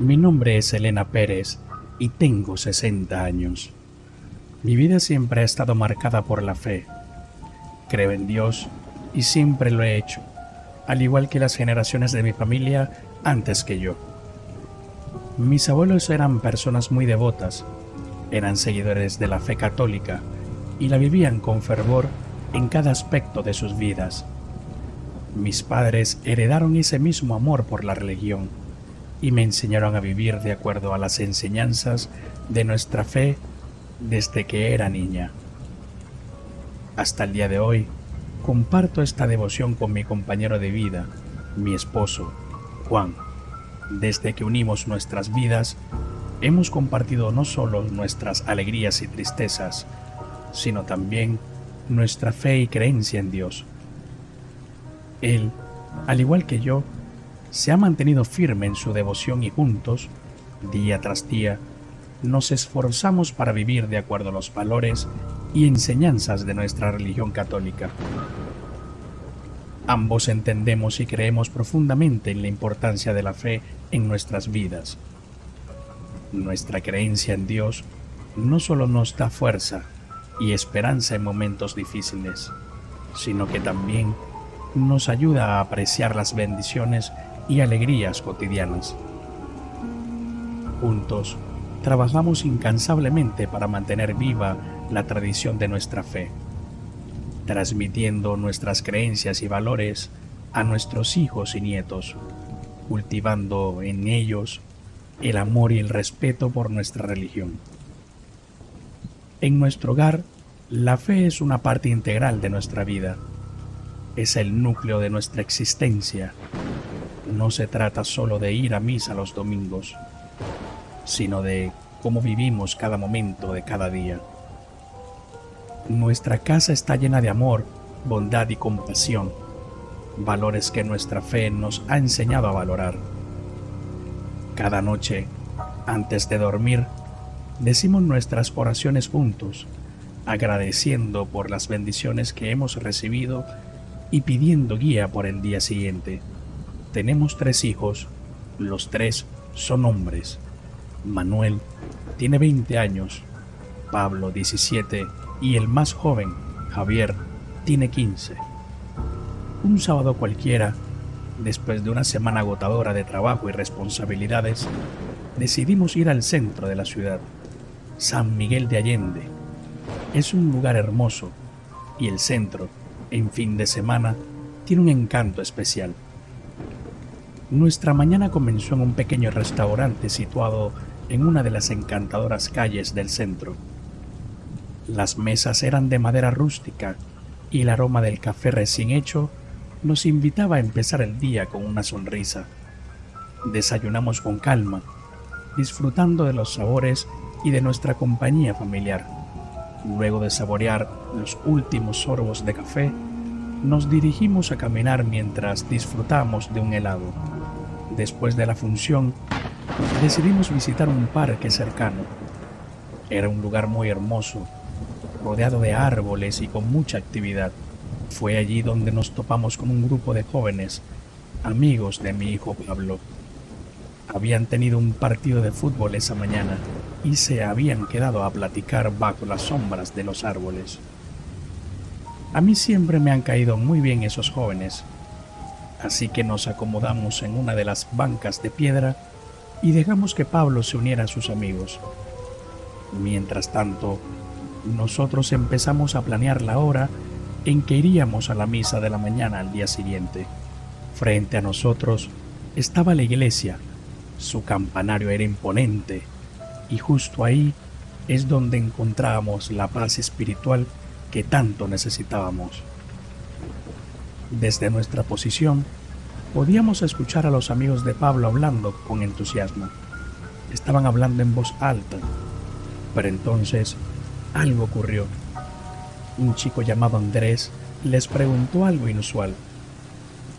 Mi nombre es Elena Pérez y tengo 60 años. Mi vida siempre ha estado marcada por la fe. Creo en Dios y siempre lo he hecho, al igual que las generaciones de mi familia antes que yo. Mis abuelos eran personas muy devotas, eran seguidores de la fe católica y la vivían con fervor en cada aspecto de sus vidas. Mis padres heredaron ese mismo amor por la religión y me enseñaron a vivir de acuerdo a las enseñanzas de nuestra fe desde que era niña. Hasta el día de hoy, comparto esta devoción con mi compañero de vida, mi esposo, Juan. Desde que unimos nuestras vidas, hemos compartido no solo nuestras alegrías y tristezas, sino también nuestra fe y creencia en Dios. Él, al igual que yo, se ha mantenido firme en su devoción y juntos, día tras día, nos esforzamos para vivir de acuerdo a los valores y enseñanzas de nuestra religión católica. Ambos entendemos y creemos profundamente en la importancia de la fe en nuestras vidas. Nuestra creencia en Dios no solo nos da fuerza y esperanza en momentos difíciles, sino que también nos ayuda a apreciar las bendiciones y alegrías cotidianas. Juntos, trabajamos incansablemente para mantener viva la tradición de nuestra fe, transmitiendo nuestras creencias y valores a nuestros hijos y nietos, cultivando en ellos el amor y el respeto por nuestra religión. En nuestro hogar, la fe es una parte integral de nuestra vida. Es el núcleo de nuestra existencia. No se trata solo de ir a misa los domingos, sino de cómo vivimos cada momento de cada día. Nuestra casa está llena de amor, bondad y compasión, valores que nuestra fe nos ha enseñado a valorar. Cada noche, antes de dormir, decimos nuestras oraciones juntos, agradeciendo por las bendiciones que hemos recibido y pidiendo guía por el día siguiente. Tenemos 3 hijos, los 3 son hombres. Manuel tiene 20 años, Pablo 17 y el más joven, Javier, tiene 15. Un sábado cualquiera, después de una semana agotadora de trabajo y responsabilidades, decidimos ir al centro de la ciudad, San Miguel de Allende. Es un lugar hermoso y el centro, en fin de semana, tiene un encanto especial. Nuestra mañana comenzó en un pequeño restaurante situado en una de las encantadoras calles del centro. Las mesas eran de madera rústica y el aroma del café recién hecho nos invitaba a empezar el día con una sonrisa. Desayunamos con calma, disfrutando de los sabores y de nuestra compañía familiar. Luego de saborear los últimos sorbos de café, nos dirigimos a caminar mientras disfrutamos de un helado. Después de la función, decidimos visitar un parque cercano. Era un lugar muy hermoso, rodeado de árboles y con mucha actividad. Fue allí donde nos topamos con un grupo de jóvenes, amigos de mi hijo Pablo. Habían tenido un partido de fútbol esa mañana y se habían quedado a platicar bajo las sombras de los árboles. A mí siempre me han caído muy bien esos jóvenes, así que nos acomodamos en una de las bancas de piedra y dejamos que Pablo se uniera a sus amigos. Mientras tanto, nosotros empezamos a planear la hora en que iríamos a la misa de la mañana al día siguiente. Frente a nosotros estaba la iglesia, su campanario era imponente, y justo ahí es donde encontrábamos la paz espiritual que tanto necesitábamos. Desde nuestra posición, podíamos escuchar a los amigos de Pablo hablando con entusiasmo. Estaban hablando en voz alta, pero entonces algo ocurrió. Un chico llamado Andrés les preguntó algo inusual.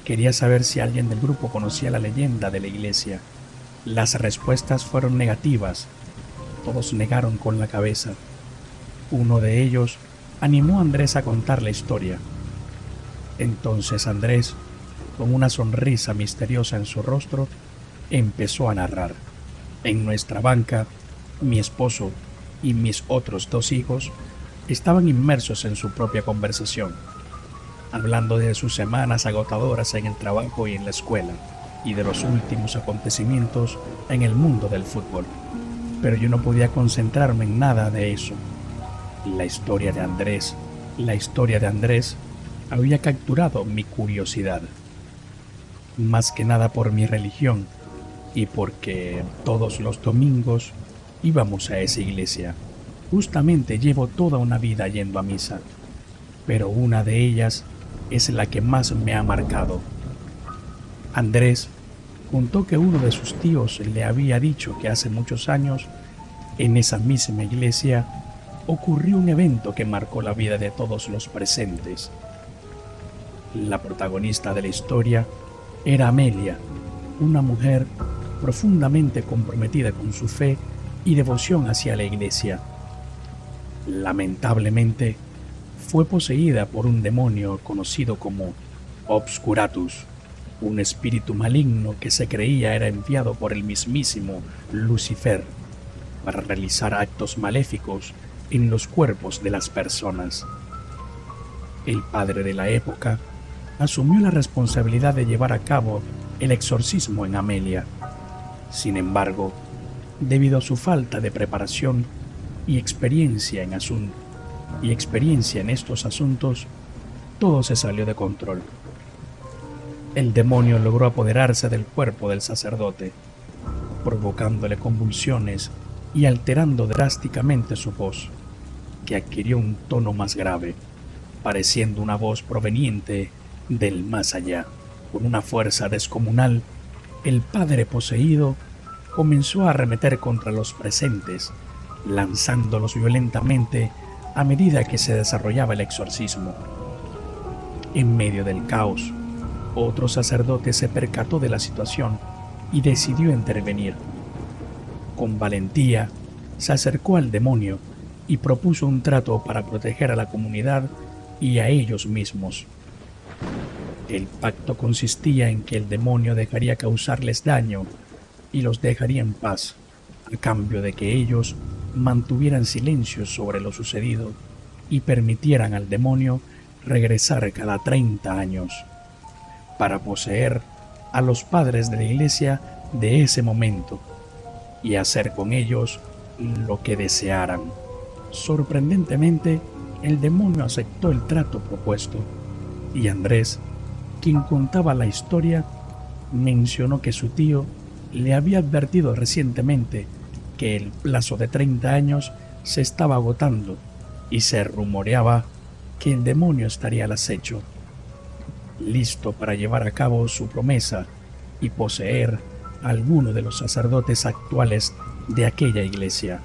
Quería saber si alguien del grupo conocía la leyenda de la iglesia. Las respuestas fueron negativas. Todos negaron con la cabeza. Uno de ellos animó a Andrés a contar la historia. Entonces Andrés, con una sonrisa misteriosa en su rostro, empezó a narrar. En nuestra banca, mi esposo y mis otros 2 hijos estaban inmersos en su propia conversación, hablando de sus semanas agotadoras en el trabajo y en la escuela, y de los últimos acontecimientos en el mundo del fútbol. Pero yo no podía concentrarme en nada de eso. La historia de Andrés había capturado mi curiosidad, más que nada por mi religión y porque todos los domingos íbamos a esa iglesia. Justamente llevo toda una vida yendo a misa, pero una de ellas es la que más me ha marcado. Andrés contó que uno de sus tíos le había dicho que hace muchos años, en esa misma iglesia, ocurrió un evento que marcó la vida de todos los presentes. La protagonista de la historia era Amelia, una mujer profundamente comprometida con su fe y devoción hacia la iglesia. Lamentablemente, fue poseída por un demonio conocido como Obscuratus, un espíritu maligno que se creía era enviado por el mismísimo Lucifer para realizar actos maléficos en los cuerpos de las personas. El padre de la época asumió la responsabilidad de llevar a cabo el exorcismo en Amelia. Sin embargo, debido a su falta de preparación y experiencia en estos asuntos, todo se salió de control. El demonio logró apoderarse del cuerpo del sacerdote, provocándole convulsiones y alterando drásticamente su voz, que adquirió un tono más grave, pareciendo una voz proveniente del más allá. Con una fuerza descomunal, el padre poseído comenzó a arremeter contra los presentes, lanzándolos violentamente a medida que se desarrollaba el exorcismo. En medio del caos, otro sacerdote se percató de la situación y decidió intervenir. Con valentía, se acercó al demonio y propuso un trato para proteger a la comunidad y a ellos mismos. El pacto consistía en que el demonio dejaría causarles daño y los dejaría en paz, a cambio de que ellos mantuvieran silencio sobre lo sucedido y permitieran al demonio regresar cada 30 años para poseer a los padres de la iglesia de ese momento y hacer con ellos lo que desearan. Sorprendentemente, el demonio aceptó el trato propuesto y Andrés, quien contaba la historia, mencionó que su tío le había advertido recientemente que el plazo de 30 años se estaba agotando y se rumoreaba que el demonio estaría al acecho, listo para llevar a cabo su promesa y poseer a alguno de los sacerdotes actuales de aquella iglesia.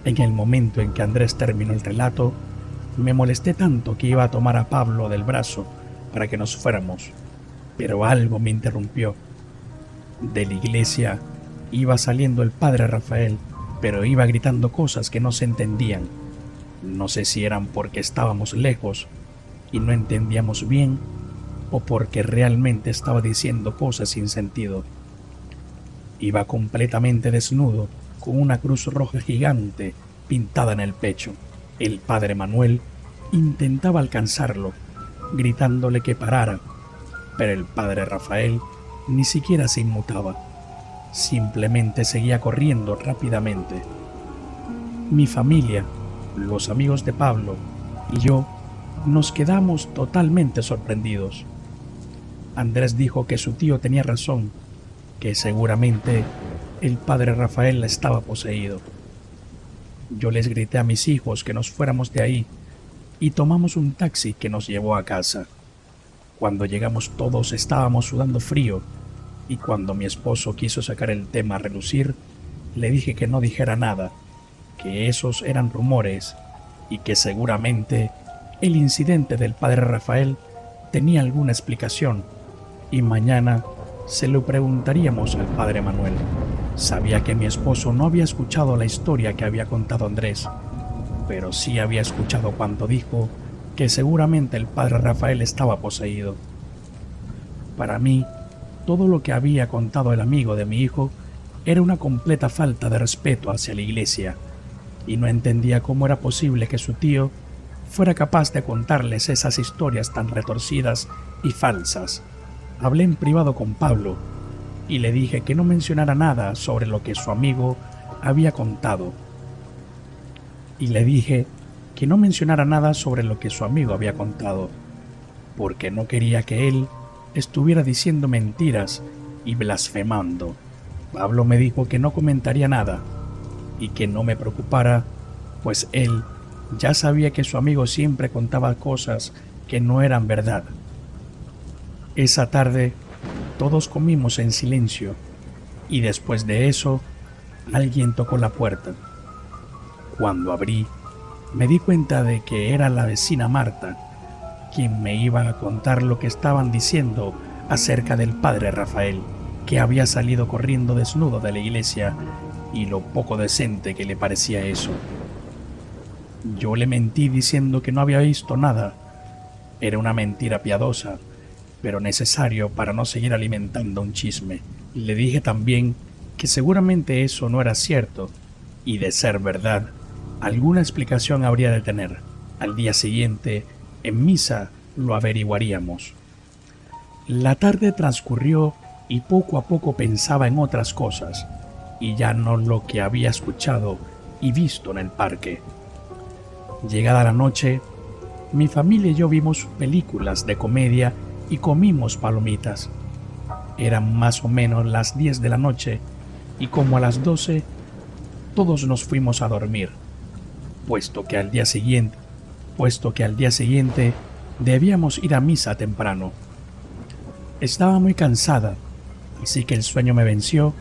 En el momento en que Andrés terminó el relato, me molesté tanto que iba a tomar a Pablo del brazo para que nos fuéramos, pero algo me interrumpió. De la iglesia iba saliendo el padre Rafael, pero iba gritando cosas que no se entendían. No sé si eran porque estábamos lejos y no entendíamos bien, o porque realmente estaba diciendo cosas sin sentido. Iba completamente desnudo, con una cruz roja gigante pintada en el pecho. El padre Manuel intentaba alcanzarlo, gritándole que parara, pero el padre Rafael ni siquiera se inmutaba. Simplemente seguía corriendo rápidamente. Mi familia, los amigos de Pablo y yo nos quedamos totalmente sorprendidos. Andrés dijo que su tío tenía razón, que seguramente el padre Rafael estaba poseído. Yo les grité a mis hijos que nos fuéramos de ahí y tomamos un taxi que nos llevó a casa. Cuando llegamos todos estábamos sudando frío y cuando mi esposo quiso sacar el tema a relucir, le dije que no dijera nada, que esos eran rumores y que seguramente el incidente del padre Rafael tenía alguna explicación y mañana se lo preguntaríamos al padre Manuel. Sabía que mi esposo no había escuchado la historia que había contado Andrés, pero sí había escuchado cuando dijo que seguramente el padre Rafael estaba poseído. Para mí, todo lo que había contado el amigo de mi hijo era una completa falta de respeto hacia la iglesia, y no entendía cómo era posible que su tío fuera capaz de contarles esas historias tan retorcidas y falsas. Hablé en privado con Pablo y le dije que no mencionara nada sobre lo que su amigo había contado. Porque no quería que él estuviera diciendo mentiras y blasfemando. Pablo me dijo que no comentaría nada y que no me preocupara, pues él ya sabía que su amigo siempre contaba cosas que no eran verdad. Esa tarde todos comimos en silencio y después de eso alguien tocó la puerta. Cuando abrí, me di cuenta de que era la vecina Marta, quien me iba a contar lo que estaban diciendo acerca del padre Rafael, que había salido corriendo desnudo de la iglesia y lo poco decente que le parecía eso. Yo le mentí diciendo que no había visto nada. Era una mentira piadosa, pero necesario para no seguir alimentando un chisme. Le dije también que seguramente eso no era cierto, y de ser verdad, alguna explicación habría de tener. Al día siguiente, en misa, lo averiguaríamos. La tarde transcurrió y poco a poco pensaba en otras cosas, y ya no lo que había escuchado y visto en el parque. Llegada la noche, mi familia y yo vimos películas de comedia y comimos palomitas. Eran más o menos las 10 de la noche y como a las 12 todos nos fuimos a dormir, puesto que al día siguiente debíamos ir a misa temprano. Estaba muy cansada, así que el sueño me venció,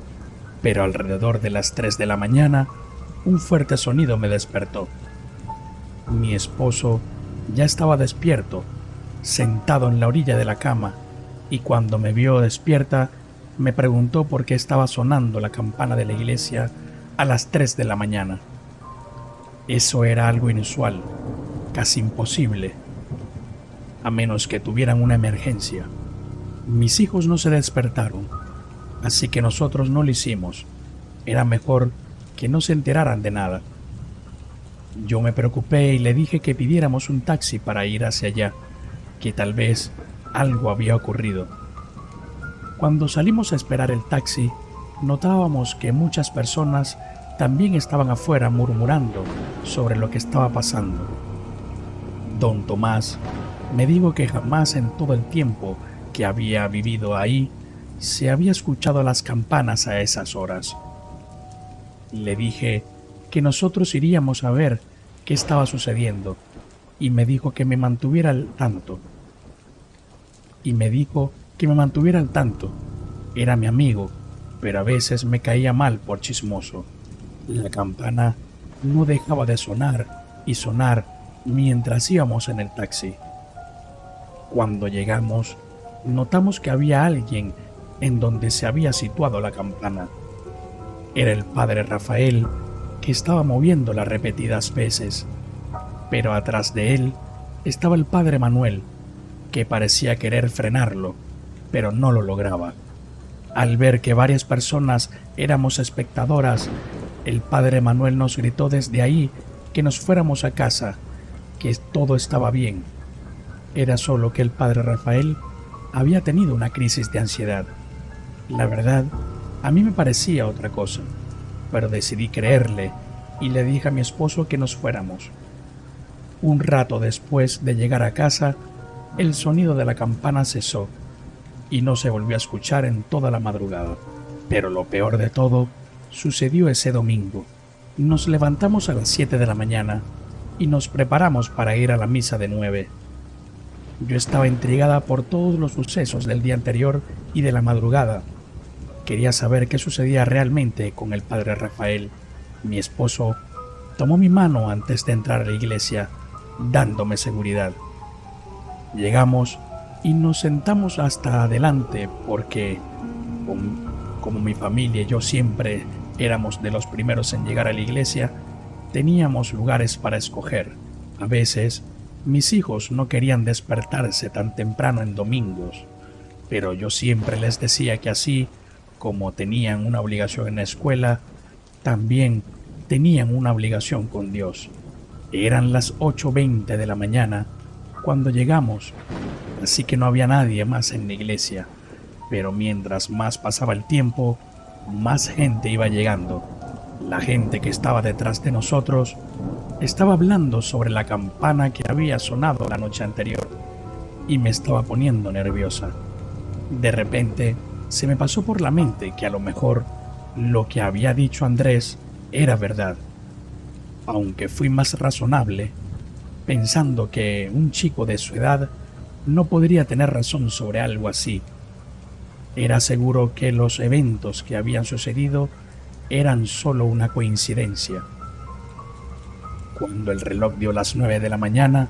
pero alrededor de las 3 de la mañana un fuerte sonido me despertó. Mi esposo ya estaba despierto, sentado en la orilla de la cama, y cuando me vio despierta, me preguntó por qué estaba sonando la campana de la iglesia a las 3 de la mañana. Eso era algo inusual, casi imposible, a menos que tuvieran una emergencia. Mis hijos no se despertaron, así que nosotros no lo hicimos. Era mejor que no se enteraran de nada. Yo me preocupé y le dije que pidiéramos un taxi para ir hacia allá, que tal vez algo había ocurrido. Cuando salimos a esperar el taxi, notábamos que muchas personas también estaban afuera murmurando sobre lo que estaba pasando. Don Tomás me dijo que jamás en todo el tiempo que había vivido ahí se había escuchado las campanas a esas horas. Le dije que nosotros iríamos a ver qué estaba sucediendo y me dijo que me mantuviera al tanto. Era mi amigo, pero a veces me caía mal por chismoso. La campana no dejaba de sonar y sonar mientras íbamos en el taxi. Cuando llegamos, notamos que había alguien en donde se había situado la campana. Era el padre Rafael, que estaba moviéndola repetidas veces, pero atrás de él estaba el padre Manuel, que parecía querer frenarlo, pero no lo lograba. Al ver que varias personas éramos espectadoras, el padre Manuel nos gritó desde ahí que nos fuéramos a casa, que todo estaba bien. Era solo que el padre Rafael había tenido una crisis de ansiedad. La verdad, a mí me parecía otra cosa, pero decidí creerle y le dije a mi esposo que nos fuéramos. Un rato después de llegar a casa, el sonido de la campana cesó y no se volvió a escuchar en toda la madrugada. Pero lo peor de todo sucedió ese domingo. Nos levantamos a las 7 de la mañana y nos preparamos para ir a la misa de 9. Yo estaba intrigada por todos los sucesos del día anterior y de la madrugada. Quería saber qué sucedía realmente con el padre Rafael. Mi esposo tomó mi mano antes de entrar a la iglesia, dándome seguridad. Llegamos y nos sentamos hasta adelante porque, como mi familia y yo siempre éramos de los primeros en llegar a la iglesia, teníamos lugares para escoger. A veces, mis hijos no querían despertarse tan temprano en domingos, pero yo siempre les decía que así como tenían una obligación en la escuela, también tenían una obligación con Dios. Eran las 8:20 de la mañana cuando llegamos, así que no había nadie más en la iglesia. Pero mientras más pasaba el tiempo, más gente iba llegando. La gente que estaba detrás de nosotros estaba hablando sobre la campana que había sonado la noche anterior y me estaba poniendo nerviosa. De repente se me pasó por la mente que a lo mejor lo que había dicho Andrés era verdad, aunque fui más razonable, pensando que un chico de su edad no podría tener razón sobre algo así. Era seguro que los eventos que habían sucedido eran solo una coincidencia. Cuando el reloj dio las 9 de la mañana,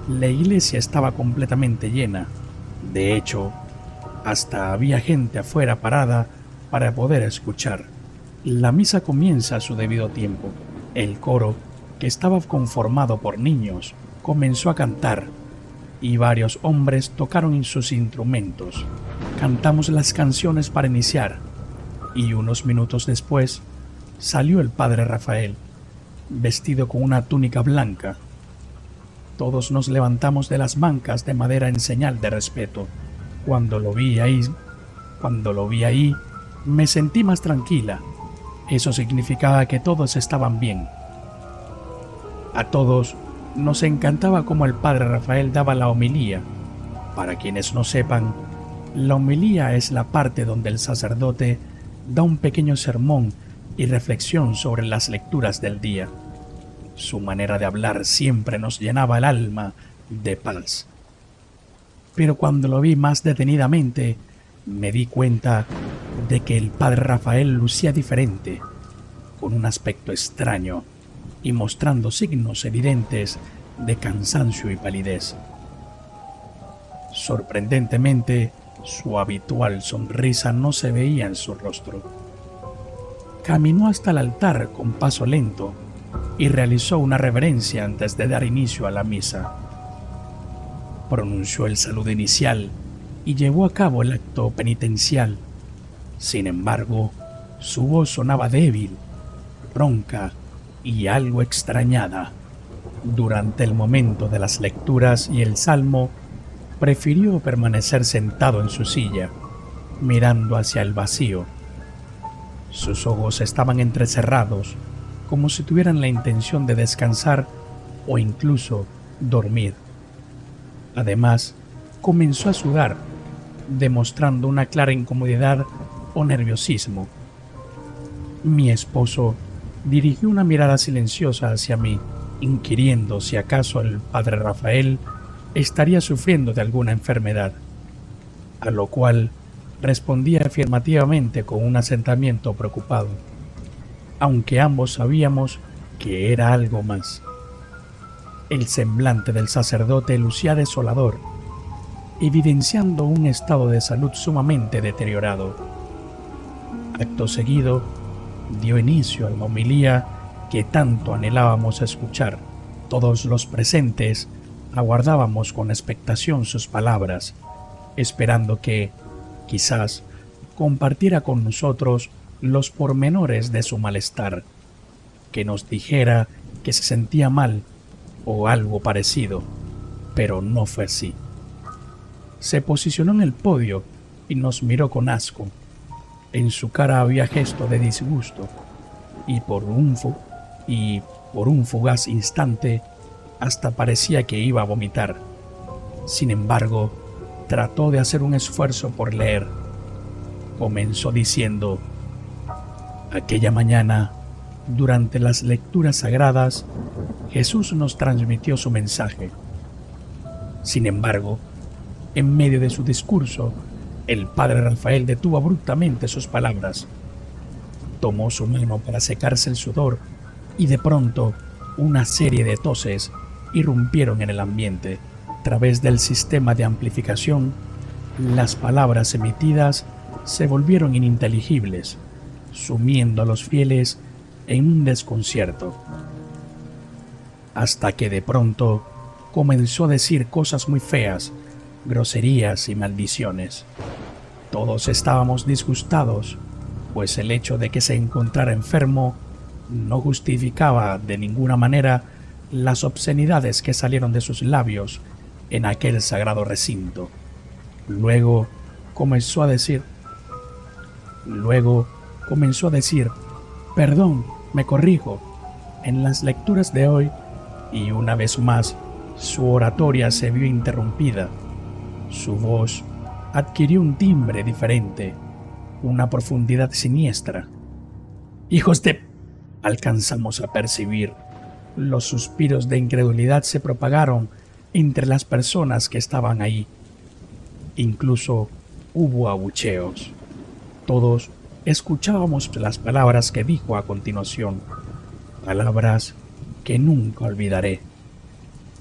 la iglesia estaba completamente llena. De hecho, hasta había gente afuera parada para poder escuchar. La misa comienza a su debido tiempo. El coro, que estaba conformado por niños, comenzó a cantar y varios hombres tocaron sus instrumentos. Cantamos las canciones para iniciar y unos minutos después salió el padre Rafael, vestido con una túnica blanca. Todos nos levantamos de las bancas de madera en señal de respeto. Cuando lo vi ahí, me sentí más tranquila. Eso significaba que todos estaban bien. A todos nos encantaba cómo el padre Rafael daba la homilía. Para quienes no sepan, la homilía es la parte donde el sacerdote da un pequeño sermón y reflexión sobre las lecturas del día. Su manera de hablar siempre nos llenaba el alma de paz. Pero cuando lo vi más detenidamente, me di cuenta de que el padre Rafael lucía diferente, con un aspecto extraño y mostrando signos evidentes de cansancio y palidez. Sorprendentemente, su habitual sonrisa no se veía en su rostro. Caminó hasta el altar con paso lento y realizó una reverencia antes de dar inicio a la misa. Pronunció el saludo inicial y llevó a cabo el acto penitencial. Sin embargo, su voz sonaba débil, ronca y algo extrañada. Durante el momento de las lecturas y el salmo, prefirió permanecer sentado en su silla, mirando hacia el vacío. Sus ojos estaban entrecerrados, como si tuvieran la intención de descansar o incluso dormir. Además, comenzó a sudar, demostrando una clara incomodidad o nerviosismo. Mi esposo dirigió una mirada silenciosa hacia mí, inquiriendo si acaso el padre Rafael estaría sufriendo de alguna enfermedad, a lo cual respondía afirmativamente con un asentamiento preocupado, aunque ambos sabíamos que era algo más. El semblante del sacerdote lucía desolador, evidenciando un estado de salud sumamente deteriorado. Acto seguido, dio inicio a la homilía que tanto anhelábamos escuchar. Todos los presentes aguardábamos con expectación sus palabras, esperando que, quizás, compartiera con nosotros los pormenores de su malestar, que nos dijera que se sentía mal o algo parecido, pero no fue así. Se posicionó en el podio y nos miró con asco. En su cara había gesto de disgusto y por un fugaz instante hasta parecía que iba a vomitar. Sin embargo, trató de hacer un esfuerzo por leer. Comenzó diciendo: aquella mañana, durante las lecturas sagradas, Jesús nos transmitió su mensaje. Sin embargo, en medio de su discurso, el padre Rafael detuvo abruptamente sus palabras. Tomó su mano para secarse el sudor y de pronto una serie de toses irrumpieron en el ambiente. A través del sistema de amplificación, las palabras emitidas se volvieron ininteligibles, sumiendo a los fieles en un desconcierto. Hasta que de pronto comenzó a decir cosas muy feas, groserías y maldiciones. Todos estábamos disgustados pues el hecho de que se encontrara enfermo no justificaba de ninguna manera las obscenidades que salieron de sus labios en aquel sagrado recinto. Luego comenzó a decir, perdón, me corrijo, en las lecturas de hoy, y una vez más su oratoria se vio interrumpida. Su voz adquirió un timbre diferente, una profundidad siniestra. ¡Hijos de...! Alcanzamos a percibir. Los suspiros de incredulidad se propagaron entre las personas que estaban ahí. Incluso hubo abucheos. Todos escuchábamos las palabras que dijo a continuación, palabras que nunca olvidaré.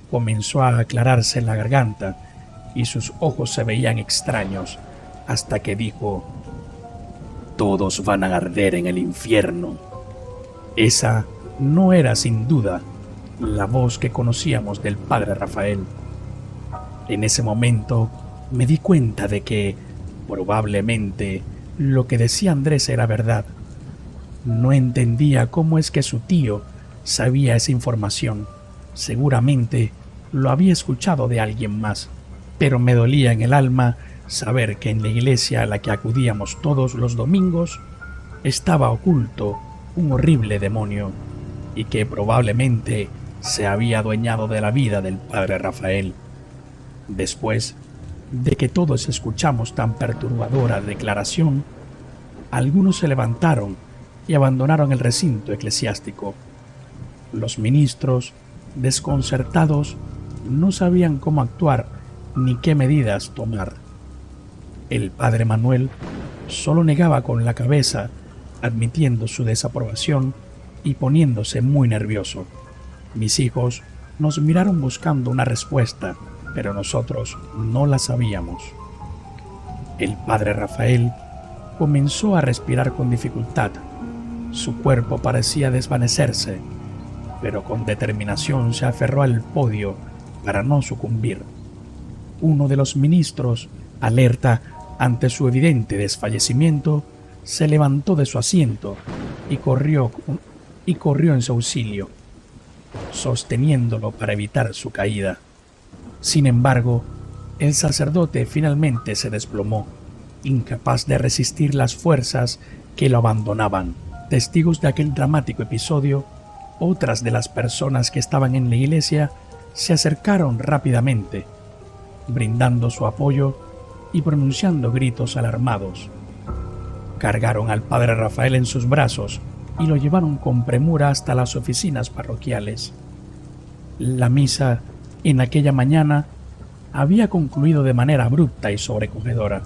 Comenzó a aclararse la garganta y sus ojos se veían extraños hasta que dijo, todos van a arder en el infierno. Esa no era sin duda la voz que conocíamos del padre Rafael. En ese momento me di cuenta de que probablemente lo que decía Andrés era verdad. No entendía cómo es que su tío sabía esa información. Seguramente lo había escuchado de alguien más, pero me dolía en el alma saber que en la iglesia a la que acudíamos todos los domingos estaba oculto un horrible demonio y que probablemente se había adueñado de la vida del padre Rafael. Después de que todos escuchamos tan perturbadora declaración, algunos se levantaron y abandonaron el recinto eclesiástico. Los ministros, desconcertados, no sabían cómo actuar ni qué medidas tomar. El padre Manuel solo negaba con la cabeza, admitiendo su desaprobación y poniéndose muy nervioso. Mis hijos nos miraron buscando una respuesta, pero nosotros no la sabíamos. El padre Rafael comenzó a respirar con dificultad. Su cuerpo parecía desvanecerse, pero con determinación se aferró al podio para no sucumbir. Uno de los ministros, alerta ante su evidente desfallecimiento, se levantó de su asiento y corrió en su auxilio, sosteniéndolo para evitar su caída. Sin embargo, el sacerdote finalmente se desplomó, incapaz de resistir las fuerzas que lo abandonaban. Testigos de aquel dramático episodio, otras de las personas que estaban en la iglesia se acercaron rápidamente, brindando su apoyo y pronunciando gritos alarmados. Cargaron al padre Rafael en sus brazos y lo llevaron con premura hasta las oficinas parroquiales. La misa en aquella mañana había concluido de manera abrupta y sobrecogedora.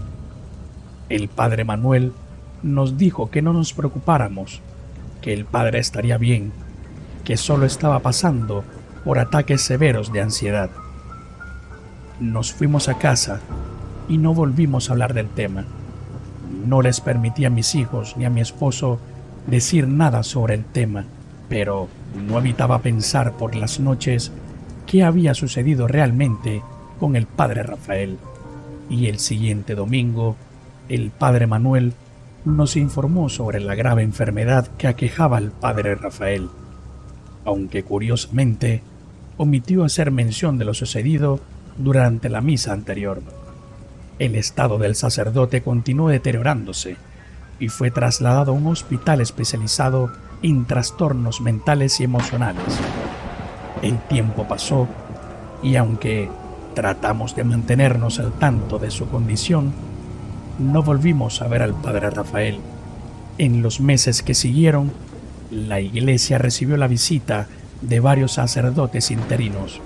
El padre Manuel nos dijo que no nos preocupáramos, que el padre estaría bien, que solo estaba pasando por ataques severos de ansiedad. Nos fuimos a casa y no volvimos a hablar del tema. No les permití a mis hijos ni a mi esposo decir nada sobre el tema, pero no evitaba pensar por las noches qué había sucedido realmente con el padre Rafael. Y el siguiente domingo, el padre Manuel nos informó sobre la grave enfermedad que aquejaba al padre Rafael, aunque curiosamente omitió hacer mención de lo sucedido durante la misa anterior. El estado del sacerdote continuó deteriorándose y fue trasladado a un hospital especializado en trastornos mentales y emocionales. El tiempo pasó y aunque tratamos de mantenernos al tanto de su condición, no volvimos a ver al padre Rafael. En los meses que siguieron, la iglesia recibió la visita de varios sacerdotes interinos,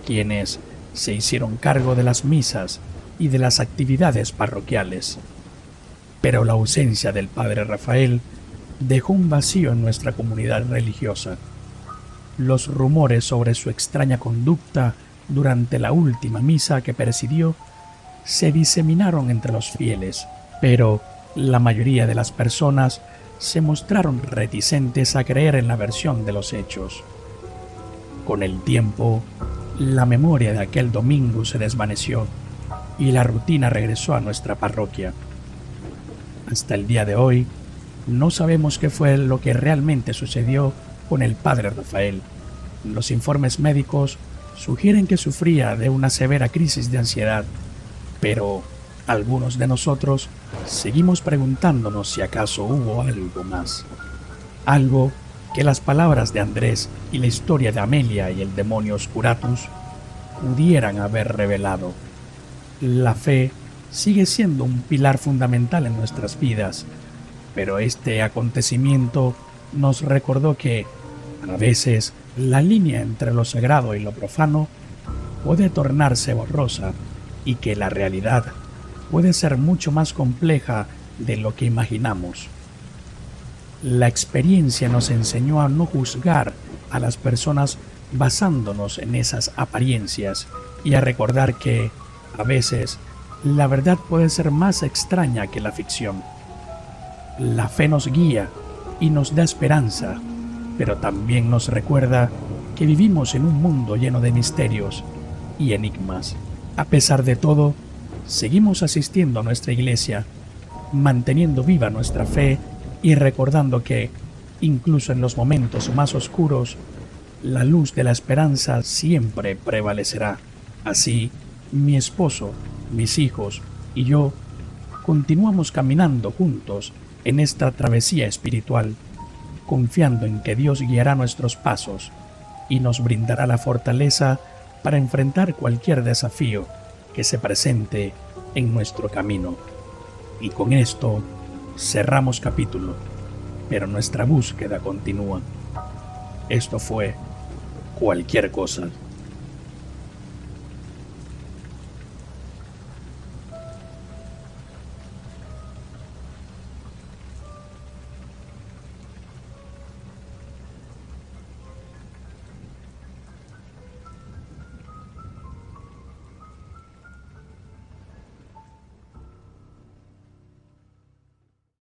quienes se hicieron cargo de las misas y de las actividades parroquiales. Pero la ausencia del padre Rafael dejó un vacío en nuestra comunidad religiosa. Los rumores sobre su extraña conducta durante la última misa que presidió se diseminaron entre los fieles, pero la mayoría de las personas se mostraron reticentes a creer en la versión de los hechos. Con el tiempo, la memoria de aquel domingo se desvaneció y la rutina regresó a nuestra parroquia. Hasta el día de hoy, No sabemos qué fue lo que realmente sucedió con el padre Rafael. Los informes médicos sugieren que sufría de una severa crisis de ansiedad, pero algunos de nosotros seguimos preguntándonos si acaso hubo algo más. Algo que las palabras de Andrés y la historia de Amelia y el demonio Oscuratus pudieran haber revelado. La fe sigue siendo un pilar fundamental en nuestras vidas, pero este acontecimiento nos recordó que, a veces, la línea entre lo sagrado y lo profano puede tornarse borrosa y que la realidad puede ser mucho más compleja de lo que imaginamos. La experiencia nos enseñó a no juzgar a las personas basándonos en esas apariencias y a recordar que, a veces, la verdad puede ser más extraña que la ficción. La fe nos guía y nos da esperanza, pero también nos recuerda que vivimos en un mundo lleno de misterios y enigmas. A pesar de todo, seguimos asistiendo a nuestra iglesia, manteniendo viva nuestra fe y recordando que, incluso en los momentos más oscuros, la luz de la esperanza siempre prevalecerá. Así, mi esposo, mis hijos y yo continuamos caminando juntos en esta travesía espiritual, confiando en que Dios guiará nuestros pasos y nos brindará la fortaleza para enfrentar cualquier desafío que se presente en nuestro camino. Y con esto cerramos capítulo, pero nuestra búsqueda continúa. Esto fue Cualquier Cosa.